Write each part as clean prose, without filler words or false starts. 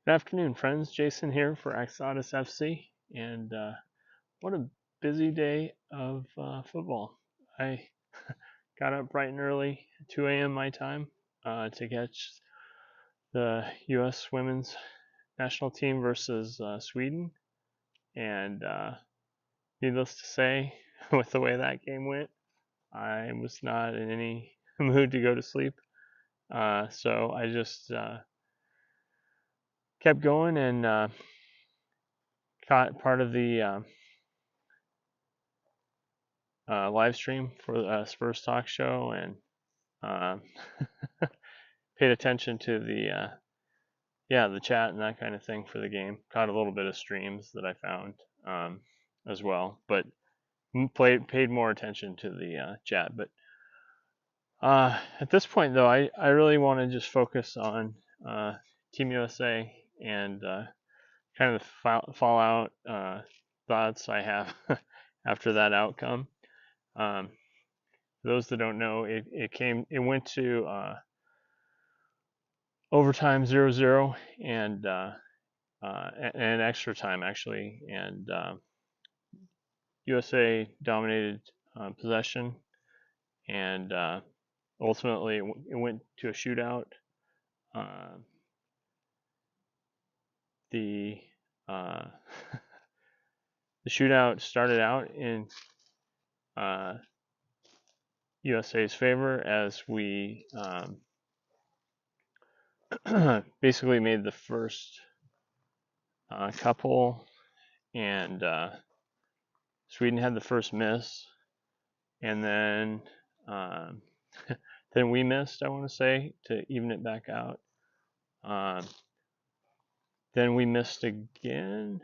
Good afternoon, friends. Jason here for AxodysFC, and what a busy day of football. I got up bright and early, 2 a.m. my time, to catch the U.S. women's national team versus Sweden, and needless to say, with the way that game went, I was not in any mood to go to sleep. So I just kept going and caught part of the live stream for the Spurs talk show and uh, paid attention to the chat and that kind of thing for the game. Caught a little bit of streams that I found as well, but paid more attention to the chat. But at this point, though, I really want to just focus on Team USA and kind of the fallout thoughts I have after that outcome. For those that don't know, it went to overtime 0-0 and extra time actually, and USA dominated possession, and ultimately it went to a shootout. Uh, the uh, the shootout started out in USA's favor as we basically made the first couple, and Sweden had the first miss, and then then we missed, I want to say, to even it back out. Then we missed again.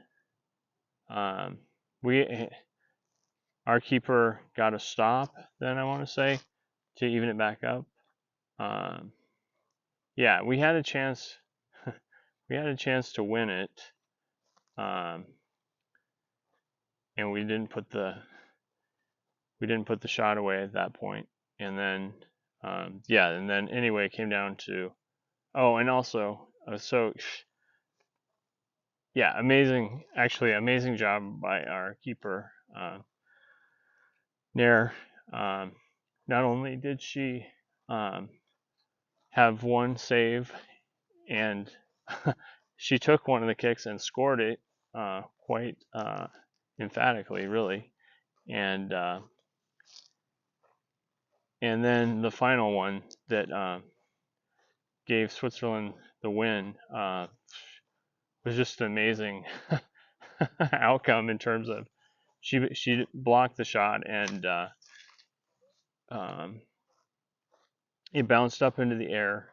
We our keeper got a stop. Then I want to say to even it back up. Yeah, we had a chance. We had a chance to win it, and we didn't put the shot away at that point. And then yeah, and then anyway, it came down to and also so yeah, amazing job by our keeper, Nair. Not only did she have one save, and she took one of the kicks and scored it quite emphatically, really, and then the final one that gave Switzerland the win was just an amazing outcome in terms of she blocked the shot, and it bounced up into the air,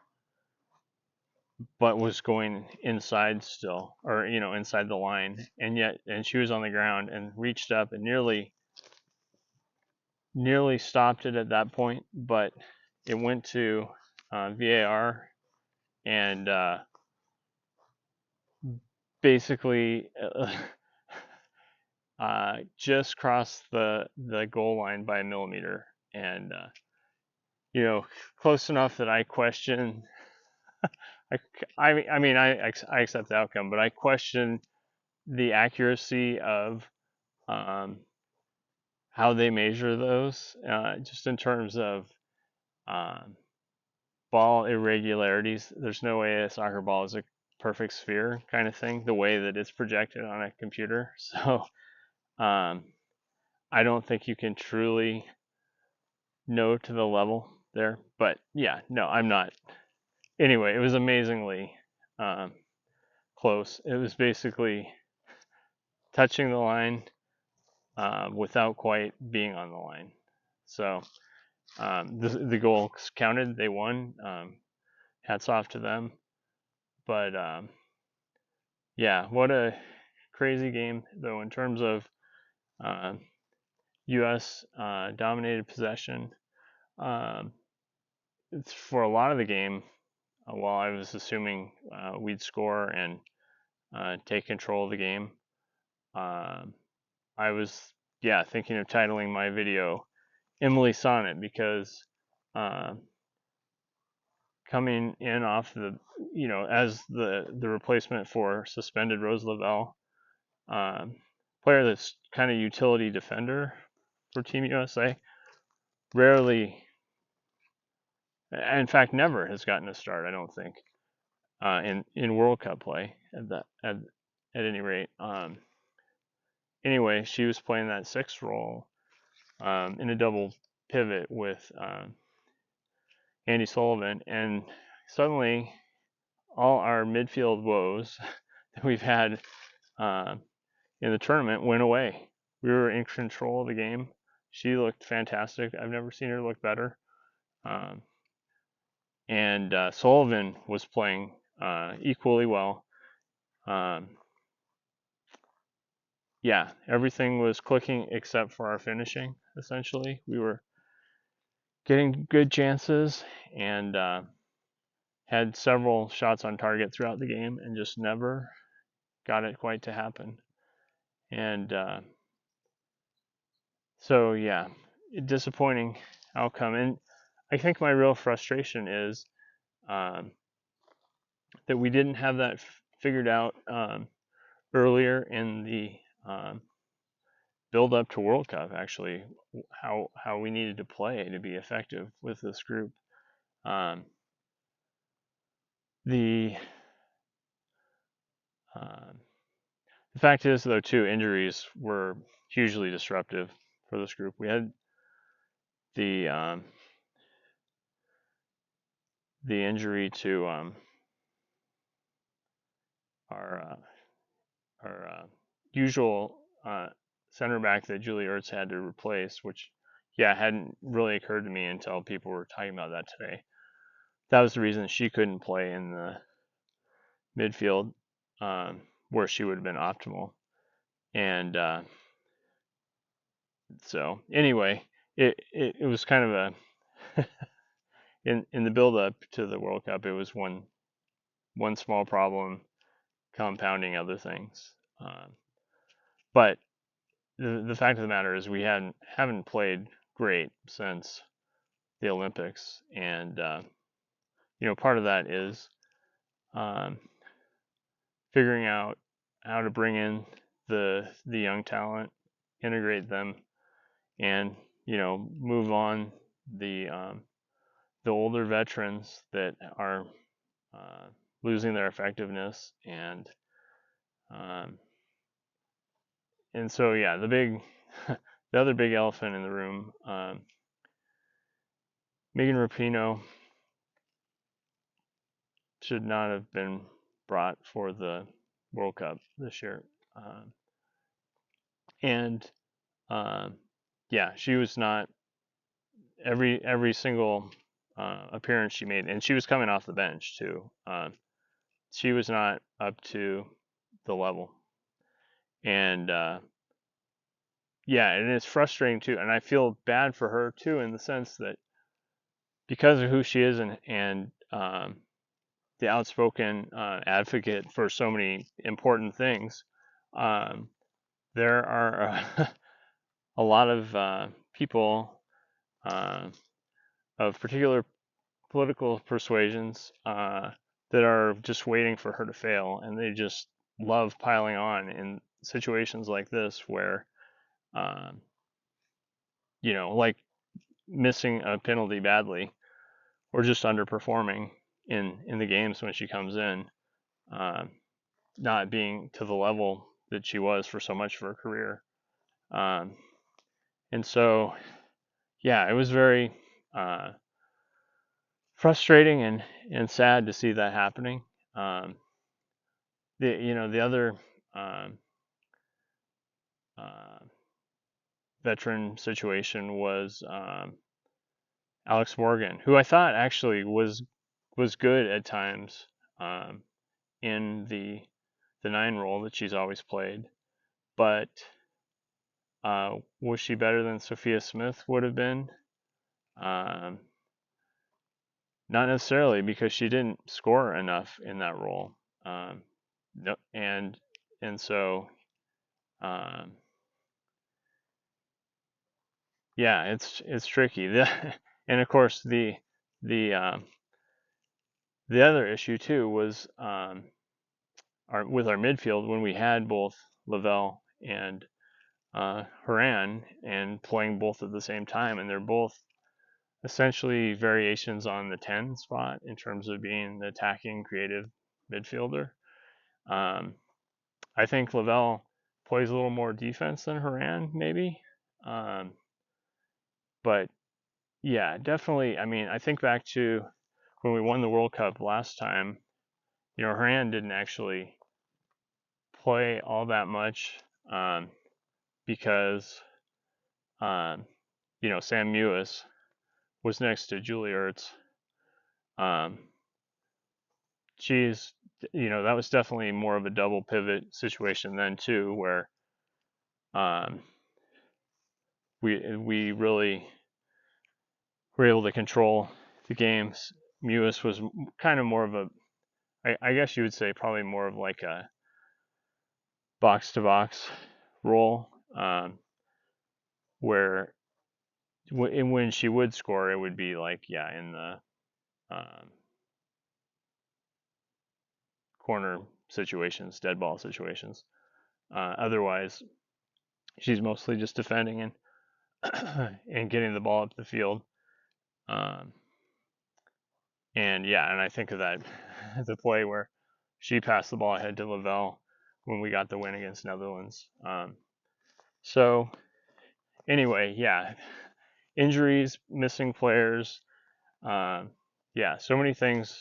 but was going inside still, or inside the line, and she was on the ground and reached up and nearly stopped it at that point, but it went to VAR, and basically just crossed the goal line by a millimeter, and close enough that I question. I mean, I accept the outcome, but I question the accuracy of how they measure those, just in terms of ball irregularities. There's no way a soccer ball is a perfect sphere kind of thing, the way that it's projected on a computer. So I don't think you can truly know to the level there. But yeah, no, I'm not. Anyway, it was amazingly close. It was basically touching the line without quite being on the line. So the goals counted. They won. Hats off to them. But yeah, what a crazy game, though, in terms of U.S. Dominated possession. For a lot of the game, while I was assuming we'd score and take control of the game, I was thinking of titling my video Emily Sonnett, because coming in off the, as the replacement for suspended Rose Lavelle, player that's kind of utility defender for Team USA, rarely, in fact, never has gotten a start, I don't think, in World Cup play at any rate. Anyway, she was playing that 6 role in a double pivot with Andy Sullivan, and suddenly all our midfield woes that we've had in the tournament went away. We were in control of the game. She looked fantastic. I've never seen her look better. And Sullivan was playing equally well. Yeah, everything was clicking except for our finishing, essentially. We were getting good chances and had several shots on target throughout the game and just never got it quite to happen. And so, yeah, disappointing outcome. And I think my real frustration is that we didn't have that figured out earlier in the build up to World Cup, actually, how we needed to play to be effective with this group. The fact is, though, too, injuries were hugely disruptive for this group. We had the injury to our usual center back that Julie Ertz had to replace, which, hadn't really occurred to me until people were talking about that today. That was the reason she couldn't play in the midfield where she would have been optimal. And so anyway, it was kind of a in the build up to the World Cup, it was one small problem compounding other things. But the fact of the matter is we haven't played great since the Olympics, and part of that is figuring out how to bring in the young talent, integrate them, and move on the older veterans that are losing their effectiveness, and so the other big elephant in the room, Megan Rapinoe should not have been brought for the World Cup this year, and she was not every single appearance she made, and she was coming off the bench too. She was not up to the level, and and it's frustrating too. And I feel bad for her too, in the sense that because of who she is and the outspoken advocate for so many important things, there are a lot of people of particular political persuasions that are just waiting for her to fail, and they just love piling on in situations like this where, like missing a penalty badly or just underperforming in the games when she comes in, not being to the level that she was for so much of her career. And so, it was very frustrating and sad to see that happening. The other veteran situation was Alex Morgan, who I thought actually was good at times in the 9 role that she's always played, but was she better than Sophia Smith would have been? Not necessarily, because she didn't score enough in that role. No, and so it's tricky. And of course the the other issue too was with our midfield when we had both Lavelle and Haran and playing both at the same time, and they're both essentially variations on the 10 spot in terms of being the attacking creative midfielder. I think Lavelle plays a little more defense than Haran, maybe. But yeah, definitely. I mean, I think back to when we won the World Cup last time, Haran didn't actually play all that much because, Sam Mewis was next to Julie Ertz. She's, that was definitely more of a double pivot situation then too, where we really were able to control the games. Mewis was kind of more of a, I guess you would say probably more of like a box to box role, where when she would score, it would be like, in the corner situations, dead ball situations. Otherwise, she's mostly just defending and and getting the ball up the field. And I think of that the play where she passed the ball ahead to Lavelle when we got the win against Netherlands. So anyway, injuries, missing players, so many things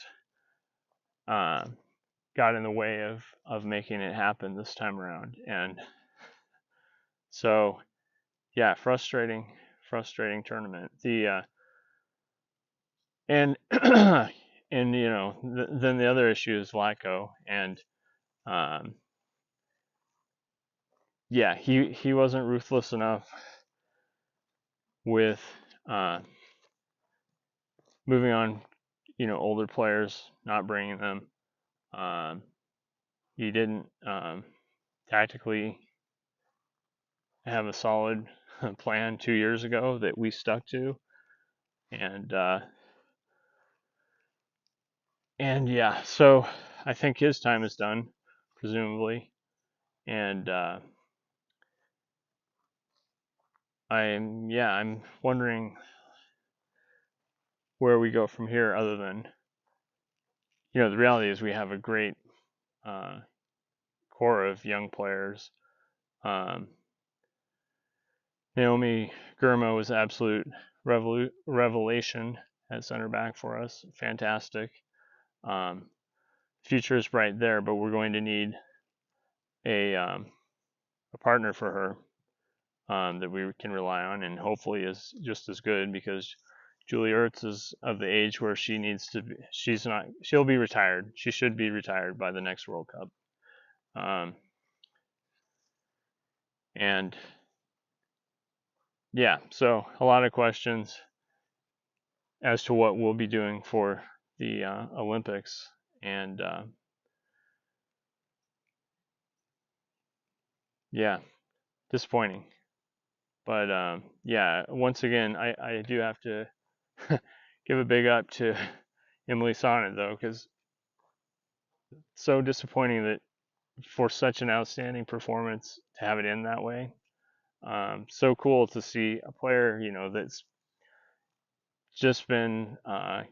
got in the way of making it happen this time around, and so frustrating tournament. And and then the other issue is Vlatko, and he wasn't ruthless enough with moving on, older players, not bringing them. He didn't tactically have a solid plan 2 years ago that we stuck to, and so I think his time is done, presumably, and I'm wondering where we go from here, other than, the reality is we have a great core of young players. Naomi Girma was an absolute revelation at center back for us. Fantastic. Future is bright there, but we're going to need a partner for her that we can rely on, and hopefully is just as good, because Julie Ertz is of the age where she needs to be. She'll be retired. She should be retired by the next World Cup. And so a lot of questions as to what we'll be doing for the Olympics, and disappointing. But once again, I do have to give a big up to Emily Sonnett, though, because it's so disappointing that for such an outstanding performance to have it end that way. So cool to see a player, that's just been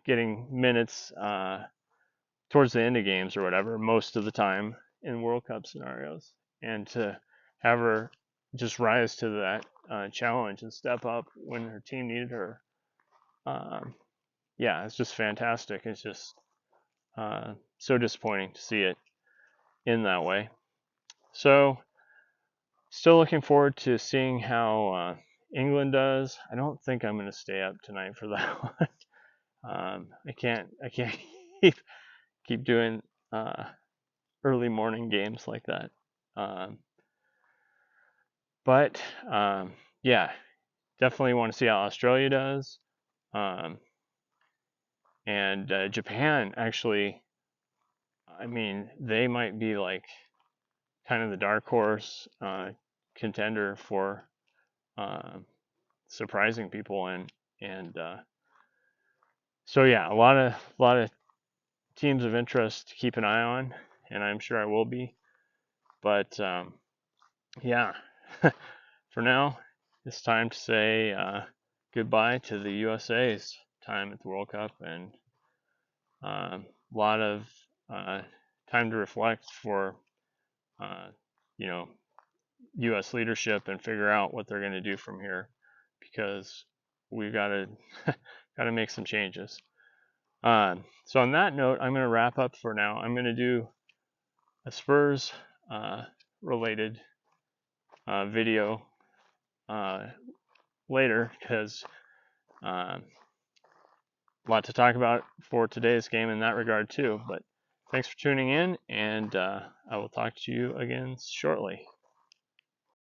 getting minutes towards the end of games or whatever, most of the time in World Cup scenarios, and to have her just rise to that challenge and step up when her team needed her. It's just fantastic. It's just so disappointing to see it in that way. So, still looking forward to seeing how England does. I don't think I'm going to stay up tonight for that one. I can't keep doing early morning games like that. But definitely want to see how Australia does. And Japan, actually, I mean, they might be like kind of the dark horse contender for surprising people, and so a lot of teams of interest to keep an eye on, and I'm sure I will be. But yeah, for now, it's time to say goodbye to the USA's time at the World Cup, and a lot of time to reflect for you know, U.S. leadership and figure out what they're going to do from here, because we've got to make some changes. So on that note, I'm going to wrap up for now. I'm going to do a Spurs related video later, because a lot to talk about for today's game in that regard too. But thanks for tuning in, and I will talk to you again shortly.